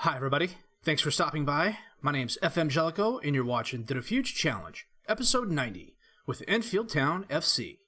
Hi everybody, thanks for stopping by. My name's FM18 and you're watching the Dafuge Challenge, episode 90, with ENfield Town FC.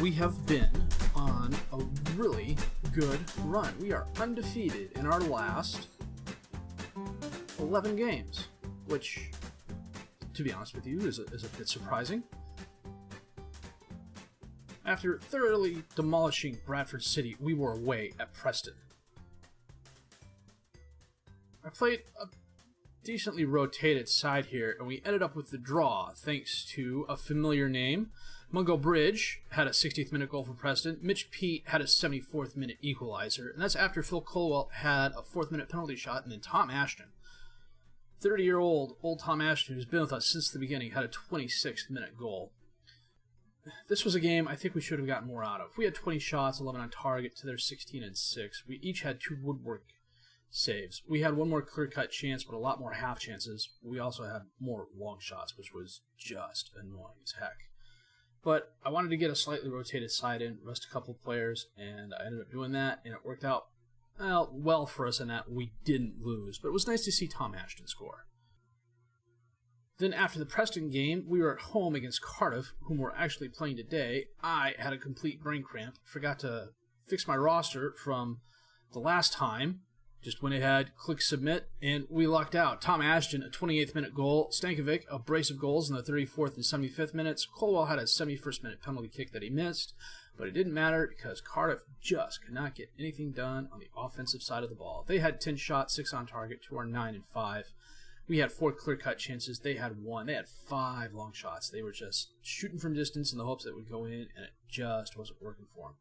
We have been on a really good run. We are undefeated in our last 11 games, which, to be honest with you, is a bit surprising. After thoroughly demolishing Bradford City, we were away at Preston. I played a decently rotated side here, and we ended up with the draw thanks to a familiar name. Mungo Bridge had a 60th minute goal for Preston. Mitch Pete had a 74th minute equalizer, and that's after Phil Colwell had a 4th minute penalty shot, and then Tom Ashton, 30-year-old Tom Ashton, who's been with us since the beginning, had a 26th minute goal. This was a game I think we should have gotten more out of. We had 20 shots, 11 on target to their 16 and 6. We each had 2 woodwork saves. We had one more clear-cut chance, but a lot more half chances. We also had more long shots, which was just annoying as heck. But I wanted to get a slightly rotated side in, rest a couple of players, and I ended up doing that, and it worked out well for us in that we didn't lose. But it was nice to see Tom Ashton score. Then after the Preston game, we were at home against Cardiff, whom we're actually playing today. I had a complete brain cramp, forgot to fix my roster from the last time. Just went ahead, clicked submit, and we lucked out. Tom Ashton, a 28th minute goal. Stankovic, a brace of goals in the 34th and 75th minutes. Colwell had a 71st minute penalty kick that he missed, but it didn't matter because Cardiff just could not get anything done on the offensive side of the ball. They had 10 shots, 6 on target to our 9 and 5. We had 4 clear-cut chances. They had 1. They had 5 long shots. They were just shooting from distance in the hopes that it would go in, and it just wasn't working for them.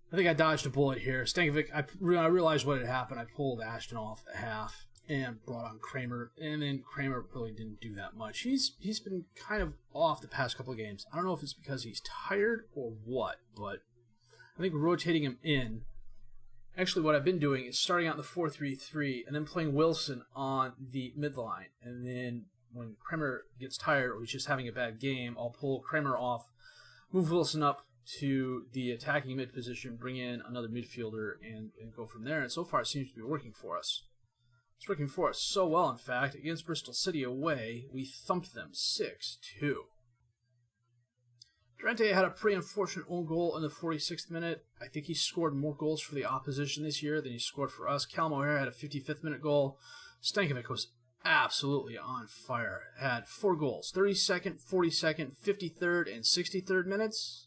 I think I dodged a bullet here. Stankovic, I realized what had happened. I pulled Ashton off the half and brought on Kramer, and then Kramer really didn't do that much. He's been kind of off the past couple of games. I don't know if it's because he's tired or what, but I think rotating him in. Actually, what I've been doing is starting out in the 4-3-3 and then playing Wilson on the midline. And then when Kramer gets tired or he's just having a bad game, I'll pull Kramer off, move Wilson up to the attacking mid position, bring in another midfielder, and go from there. And so far, it seems to be working for us. It's working for us so well, in fact. Against Bristol City away, we thumped them 6-2. Durante had a pretty unfortunate own goal in the 46th minute. I think he scored more goals for the opposition this year than he scored for us. Callum O'Hare had a 55th minute goal. Stankovic was absolutely on fire. Had 4 goals, 32nd, 42nd, 53rd, and 63rd minutes.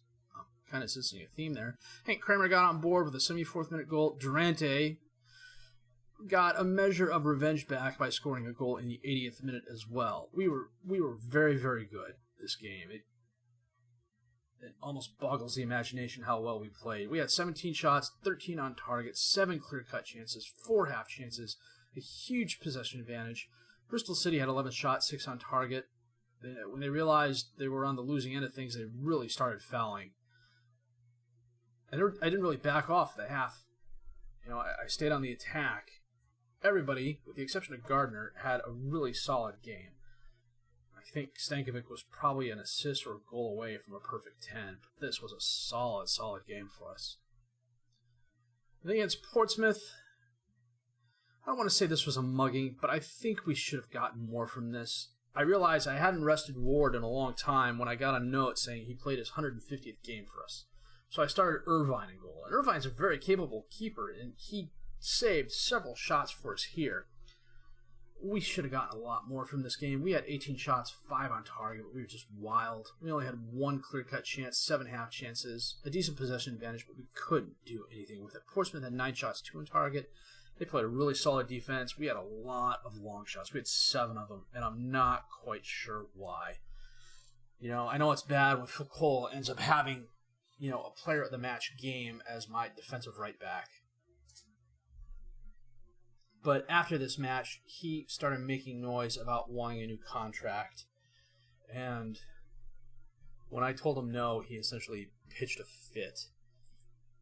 Kind of sensing a theme there. Hank Kramer got on board with a 74th minute goal. Durante got a measure of revenge back by scoring a goal in the 80th minute as well. We were very, very good this game. It almost boggles the imagination how well we played. We had 17 shots, 13 on target, 7 clear-cut chances, 4 half chances, a huge possession advantage. Bristol City had 11 shots, 6 on target. When they realized they were on the losing end of things, they really started fouling. I didn't really back off the half. I stayed on the attack. Everybody, with the exception of Gardner, had a really solid game. I think Stankovic was probably an assist or a goal away from a perfect 10. But this was a solid game for us. And against Portsmouth, I don't want to say this was a mugging, but I think we should have gotten more from this. I realized I hadn't rested Ward in a long time when I got a note saying he played his 150th game for us. So I started Irvine in goal. And Irvine's a very capable keeper, and he saved several shots for us here. We should have gotten a lot more from this game. We had 18 shots, 5 on target, but we were just wild. We only had 1 clear-cut chance, 7 half chances, a decent possession advantage, but we couldn't do anything with it. Portsmouth had 9 shots, 2 on target. They played a really solid defense. We had a lot of long shots. We had 7 of them, and I'm not quite sure why. I know it's bad when Phil Cole ends up having a player of the match game as my defensive right back. But after this match, he started making noise about wanting a new contract. And when I told him no, he essentially pitched a fit.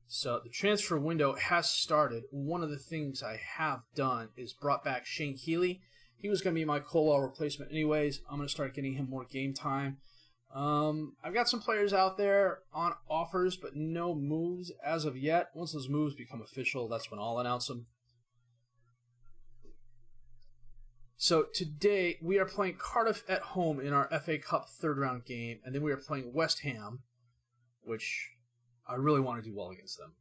So the transfer window has started. One of the things I have done is brought back Shane Keeley. He was going to be my Colwell replacement anyways. I'm going to start getting him more game time. I've got some players out there on offers, but no moves as of yet. Once those moves become official, that's when I'll announce them. So today we are playing Cardiff at home in our FA Cup third round game, and then we are playing West Ham, which I really want to do well against them.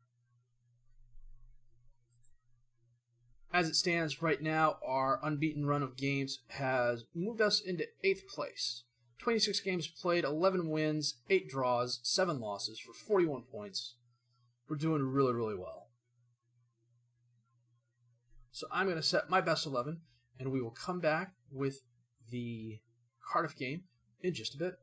As it stands right now, our unbeaten run of games has moved us into 8th place. 26 games played, 11 wins, 8 draws, 7 losses for 41 points. We're doing really, really well. So I'm going to set my best 11, and we will come back with the Cardiff game in just a bit.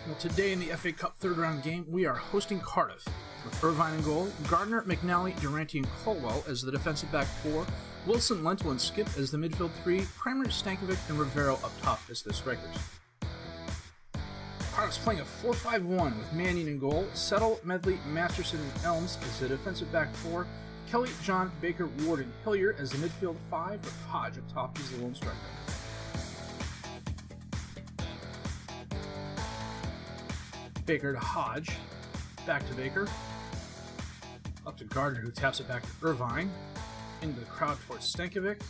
Well, today in the FA Cup third round game, we are hosting Cardiff with Irvine in goal, Gardner, McNally, Durante, and Colwell as the defensive back 4, Wilson, Lentil, and Skip as the midfield 3, Kramer, Stankovic, and Rivero up top as the strikers. Cardiff's playing a 4-5-1 with Mannion in goal, Settle, Medley, Masterson, and Elms as the defensive back 4, Kelly, John, Baker, Ward, and Hillier as the midfield 5, with Hodge up top as the lone striker. Baker to Hodge, back to Baker, up to Gardner, who taps it back to Irvine, into the crowd towards Stankovic,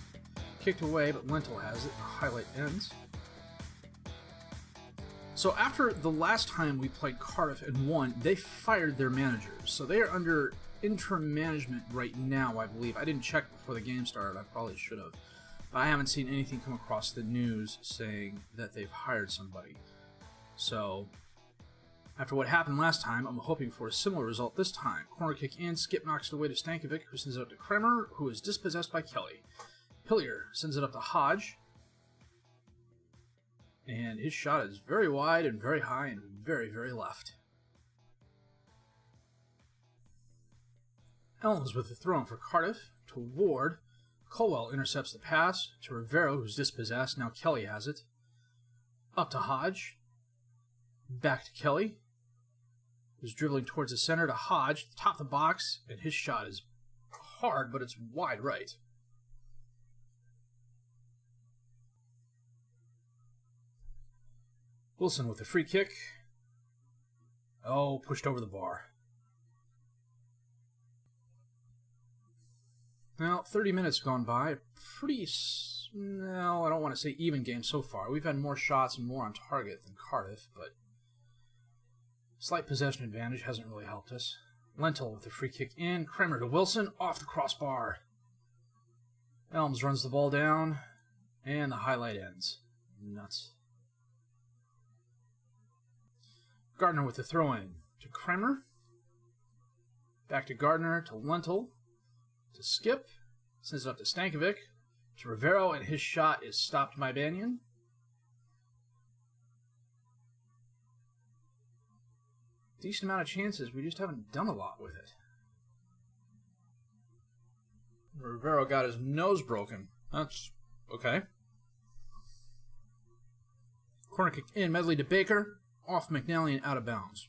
kicked away, but Lentil has it, the highlight ends. So after the last time we played Cardiff and won, they fired their managers, so they are under interim management right now, I believe. I didn't check before the game started, I probably should have, but I haven't seen anything come across the news saying that they've hired somebody. So after what happened last time, I'm hoping for a similar result this time. Corner kick in, Skip knocks it away to Stankovic, who sends it up to Kramer, who is dispossessed by Kelly. Hillier sends it up to Hodge, and his shot is very wide and very high and very, very left. Elms with the throw-in for Cardiff to Ward. Colwell intercepts the pass to Rivero, who's dispossessed. Now Kelly has it. Up to Hodge. Back to Kelly, who's dribbling towards the center to Hodge, top of the box, and his shot is hard, but it's wide right. Wilson with a free kick. Oh, pushed over the bar. Now, 30 minutes gone by. No, I don't want to say even game so far. We've had more shots and more on target than Cardiff, but slight possession advantage hasn't really helped us. Lentil with a free kick in. Kramer to Wilson, off the crossbar. Elms runs the ball down, and the highlight ends. Nuts. Gardner with the throw-in to Kramer. Back to Gardner, to Lentil, to Skip. Sends it up to Stankovic, to Rivero, and his shot is stopped by Banyan. Decent amount of chances, we just haven't done a lot with it. Rivero got his nose broken. That's okay. Corner kick in, Medley to Baker, off McNally and out of bounds.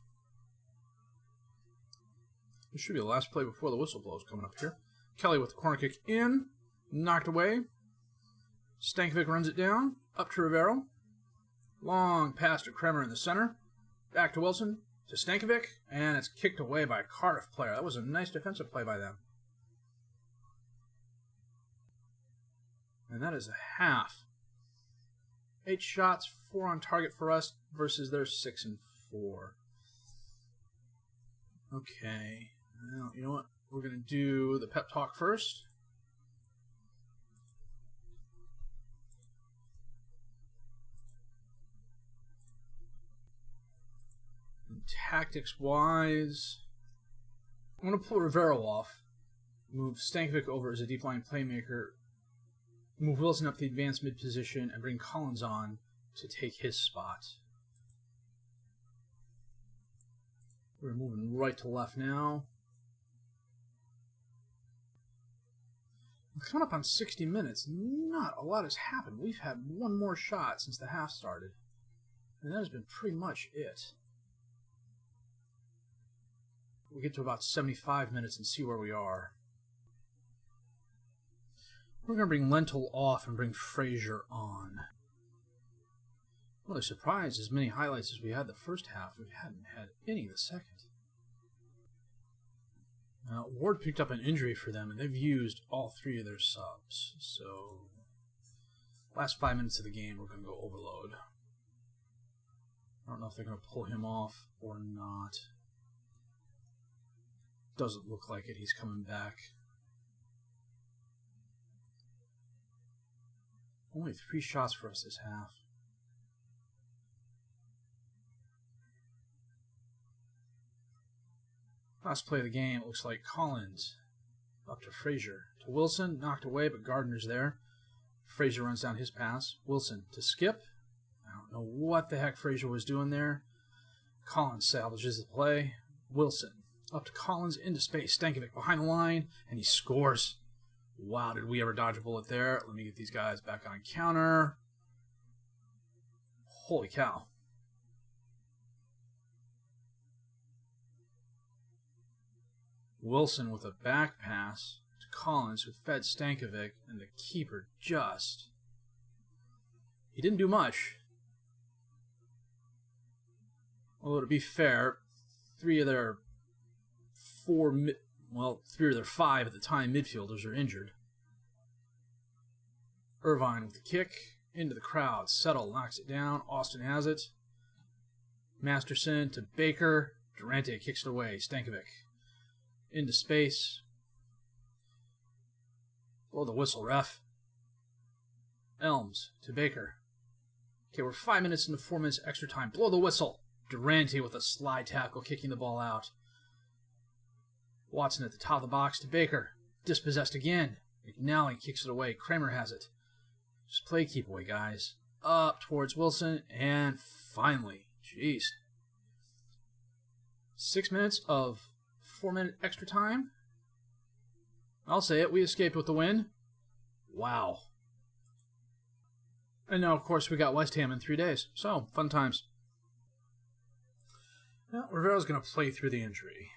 This should be the last play before the whistle blows coming up here. Kelly with the corner kick in, knocked away. Stankovic runs it down, up to Rivero. Long pass to Kramer in the center. Back to Wilson, to Stankovic, and it's kicked away by a Cardiff player. That was a nice defensive play by them. And that is a half. 8 shots, 4 on target for us versus their 6 and 4. Okay. Well, you know what? We're going to do the pep talk first. And tactics-wise, I'm going to pull Rivero off, move Stankovic over as a deep line playmaker, move Wilson up the advanced mid position, and bring Collins on to take his spot. We're moving right to left now. Coming up on 60 minutes, not a lot has happened. We've had one more shot since the half started, and that has been pretty much it. We'll get to about 75 minutes and see where we are. We're going to bring Lentil off and bring Frazier on. I'm really surprised as many highlights as we had the first half. We hadn't had any the second. Ward picked up an injury for them, and they've used all three of their subs. So, last 5 minutes of the game, we're going to go overload. I don't know if they're going to pull him off or not. Doesn't look like it. He's coming back. Only 3 shots for us this half. Last play of the game, it looks like Collins up to Frazier. To Wilson, knocked away, but Gardner's there. Frazier runs down his pass. Wilson to Skip. I don't know what the heck Frazier was doing there. Collins salvages the play. Wilson up to Collins, into space. Stankovic behind the line, and he scores. Wow, did we ever dodge a bullet there? Let me get these guys back on counter. Holy cow. Wilson with a back pass to Collins, who fed Stankovic, and the keeper just... He didn't do much. Although, to be fair, 3 of their 5 at the time midfielders are injured. Irvine with the kick, into the crowd. Settle knocks it down. Austin has it. Masterson to Baker. Durante kicks it away. Stankovic into space. Blow the whistle, ref. Elms to Baker. Okay, we're 5 minutes into 4 minutes extra time. Blow the whistle. Durante with a slide tackle, kicking the ball out. Watson at the top of the box to Baker. Dispossessed again. McNally kicks it away. Kramer has it. Just play keep away, guys. Up towards Wilson. And finally, jeez. 6 minutes of 4 minute extra time. I'll say it. We escaped with the win. Wow. And now, of course, we got West Ham in 3 days. So, fun times. Now, Rivera's going to play through the injury.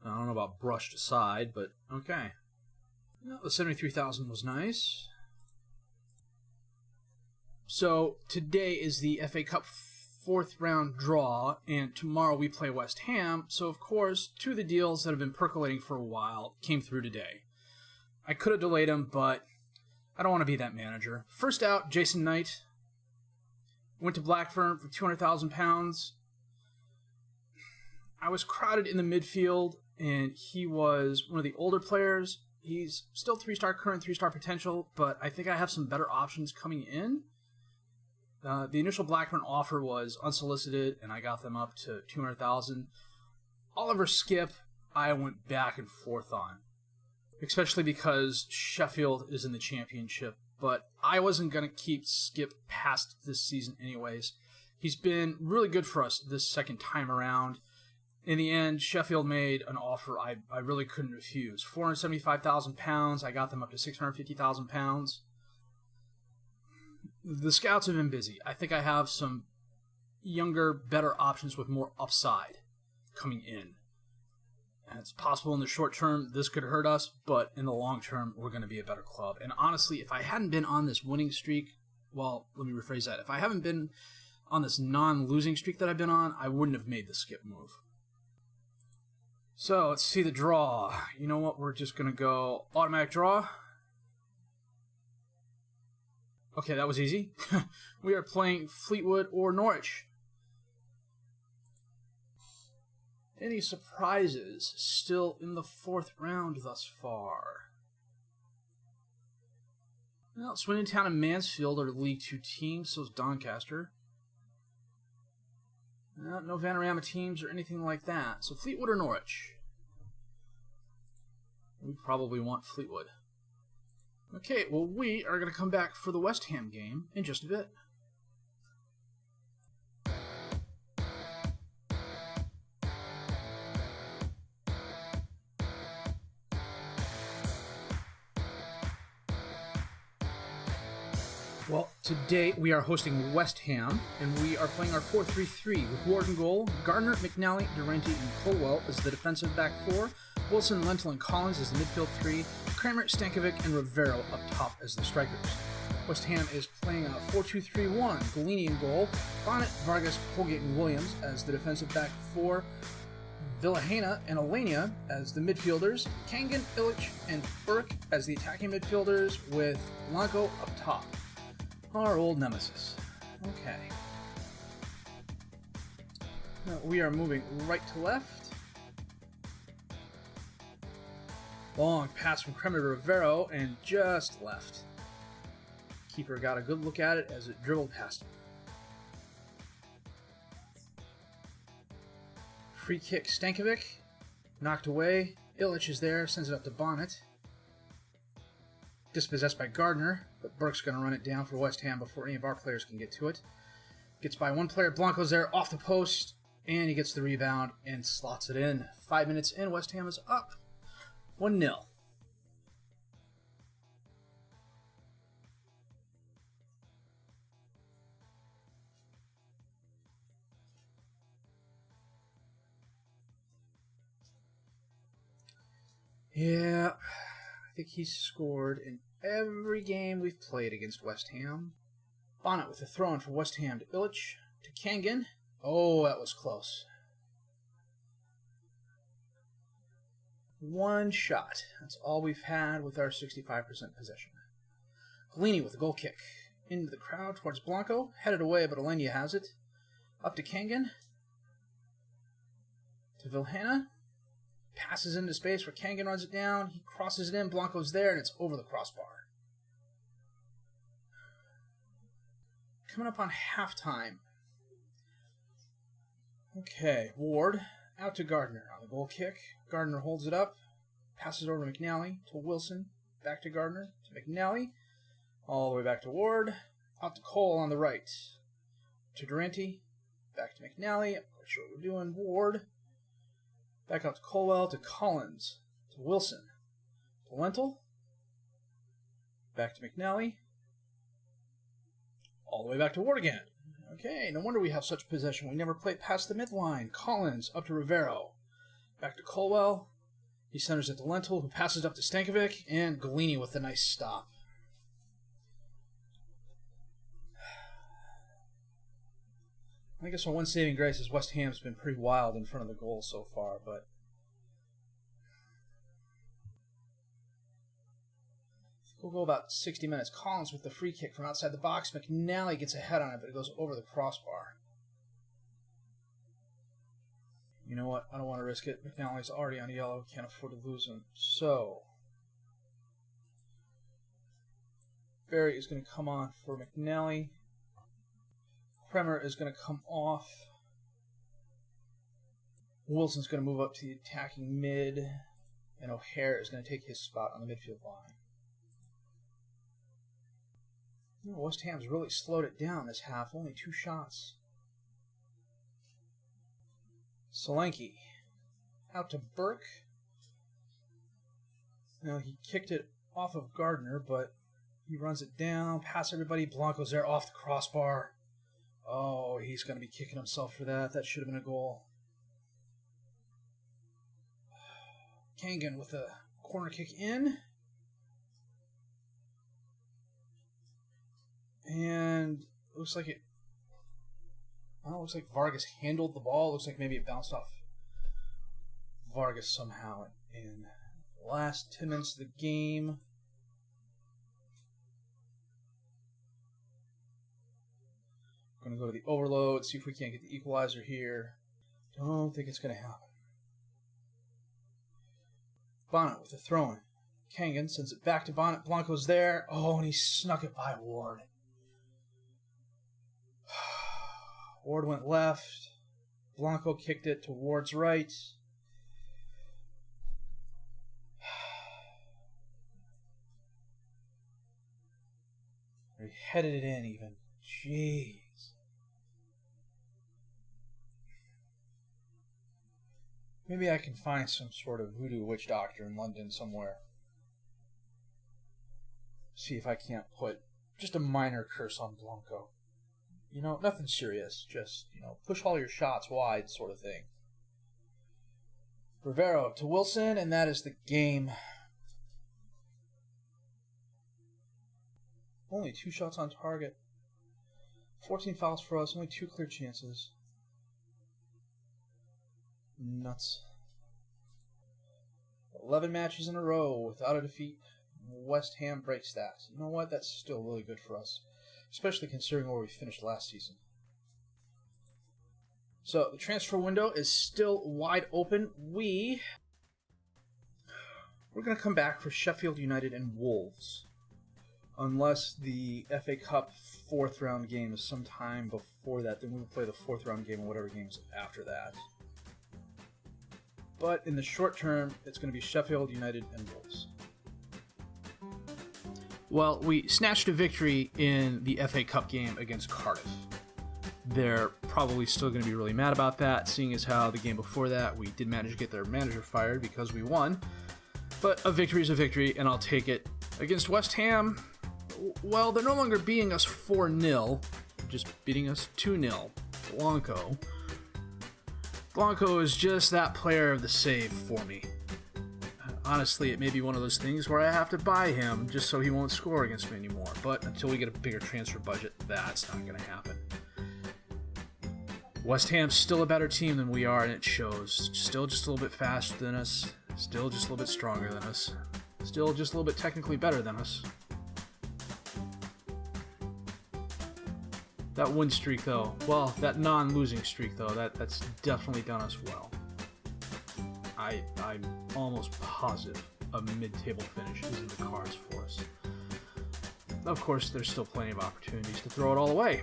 I don't know about brushed aside, but okay. Well, the 73,000 was nice. So, today is the FA Cup 4th round draw, and tomorrow we play West Ham. So, of course, 2 of the deals that have been percolating for a while came through today. I could have delayed them, but I don't want to be that manager. First out, Jason Knight. Went to Blackburn for £200,000. I was crowded in the midfield, and he was one of the older players. He's still 3-star current, 3-star potential, but I think I have some better options coming in. The initial Blackburn offer was unsolicited, and I got them up to $200,000. Oliver Skip, I went back and forth on, especially because Sheffield is in the championship, but I wasn't going to keep Skip past this season anyways. He's been really good for us this second time around. In the end, Sheffield made an offer I really couldn't refuse. £475,000. I got them up to £650,000. The scouts have been busy. I think I have some younger, better options with more upside coming in. And it's possible in the short term this could hurt us, but in the long term, we're going to be a better club. And honestly, if I hadn't been on this winning streak, well, let me rephrase that. If I haven't been on this non-losing streak that I've been on, I wouldn't have made the Skip move. So, let's see the draw. You know what? We're just going to go automatic draw. Okay, that was easy. We are playing Fleetwood or Norwich. Any surprises still in the 4th round thus far? Well, Swindon Town and Mansfield are League 2 teams, so is Doncaster. No Vanarama teams or anything like that. So Fleetwood or Norwich? We probably want Fleetwood. Okay, well, we are going to come back for the West Ham game in just a bit. Well, today we are hosting West Ham, and we are playing our 4-3-3 with Ward in goal, Gardner, McNally, Durante, and Colwell as the defensive back four, Wilson, Lentil, and Collins as the midfield three, Kramer, Stankovic, and Rivero up top as the strikers. West Ham is playing a 4-2-3-1, Golini in goal, Bonnet, Vargas, Holgate, and Williams as the defensive back four, Villahena and Alenia as the midfielders, Kangan, Illich, and Burke as the attacking midfielders with Blanco up top. Our old nemesis. Okay. Now we are moving right to left. Long pass from Kremer to Rivero and just left. Keeper got a good look at it as it dribbled past him. Free kick Stankovic. Knocked away. Illich is there, sends it up to Bonnet. Dispossessed by Gardner, but Burke's going to run it down for West Ham before any of our players can get to it. Gets by one player, Blanco's there, off the post, and he gets the rebound and slots it in. 5 minutes in, West Ham is up 1-0. Yeah, I think he's scored in every game we've played against West Ham. Bonnet with a throw-in for West Ham to Illich, to Kangan. Oh, that was close. One shot. That's all we've had with our 65% possession. Golini with a goal kick. Into the crowd towards Blanco. Headed away, but Alenia has it. Up to Kangan. To Vilhena. Passes into space where Kangan runs it down. He crosses it in. Blanco's there, and it's over the crossbar. Coming up on halftime. Okay, Ward out to Gardner on the goal kick. Gardner holds it up. Passes over to McNally to Wilson. Back to Gardner to McNally. All the way back to Ward. Out to Cole on the right. To Durante. Back to McNally. I'm not sure what we're doing. Ward. Back out to Colwell, to Collins, to Wilson, to Lentil, back to McNally, all the way back to Ward again. Okay, no wonder we have such possession. We never play past the midline. Collins up to Rivero, back to Colwell. He centers it to Lentil, who passes up to Stankovic, and Golini with a nice stop. I guess our one saving grace is West Ham's been pretty wild in front of the goal so far, but we'll go about 60 minutes. Collins with the free kick from outside the box. McNally gets a head on it, but it goes over the crossbar. You know what? I don't want to risk it. McNally's already on yellow. Can't afford to lose him. So Barry is going to come on for McNally. Kremer is going to come off. Wilson's going to move up to the attacking mid. And O'Hare is going to take his spot on the midfield line. You know, West Ham's really slowed it down this half. Only 2 shots. Solanke. Out to Burke. Now he kicked it off of Gardner, but he runs it down. Past everybody. Blanco's there off the crossbar. Oh, he's going to be kicking himself for that. That should have been a goal. Kangan with a corner kick in. And it looks like looks like Vargas handled the ball. Looks like maybe it bounced off Vargas somehow. In the last 10 minutes of the game. Going to go to the overload, see if we can't get the equalizer here. Don't think it's going to happen. Bonnet with the throw-in. Kangan sends it back to Bonnet. Blanco's there. Oh, and he snuck it by Ward. Ward went left. Blanco kicked it to Ward's right. He headed it in even. Jeez. Maybe I can find some sort of voodoo witch doctor in London somewhere. See if I can't put just a minor curse on Blanco. You know, nothing serious. Just, push all your shots wide sort of thing. Rivero to Wilson, and that is the game. Only 2 shots on target. 14 fouls for us, only 2 clear chances. Nuts. 11 matches in a row without a defeat. West Ham breaks that. You know what? That's still really good for us, especially considering where we finished last season. So the transfer window is still wide open. We're going to come back for Sheffield United and Wolves, unless the FA Cup 4th round game is sometime before that. Then we'll play the 4th round game and whatever games after that. But in the short term, it's going to be Sheffield United and Wolves. Well, we snatched a victory in the FA Cup game against Cardiff. They're probably still going to be really mad about that, seeing as how the game before that we did manage to get their manager fired because we won. But a victory is a victory, and I'll take it. Against West Ham, well, they're no longer beating us 4-0, just beating us 2-0. Blanco is just that player of the save for me. Honestly, it may be one of those things where I have to buy him just so he won't score against me anymore. But until we get a bigger transfer budget, that's not going to happen. West Ham's still a better team than we are, and it shows. Still just a little bit faster than us. Still just a little bit stronger than us. Still just a little bit technically better than us. That win streak, though, well, that non-losing streak, though, that's definitely done us well. I'm almost positive a mid-table finish is in the cards for us. Of course, there's still plenty of opportunities to throw it all away.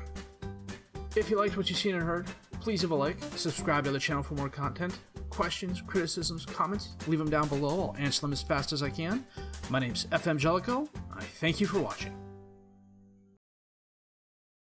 If you liked what you've seen and heard, please leave a like, subscribe to the channel for more content. Questions, criticisms, comments, leave them down below. I'll answer them as fast as I can. My name's FM18. I thank you for watching.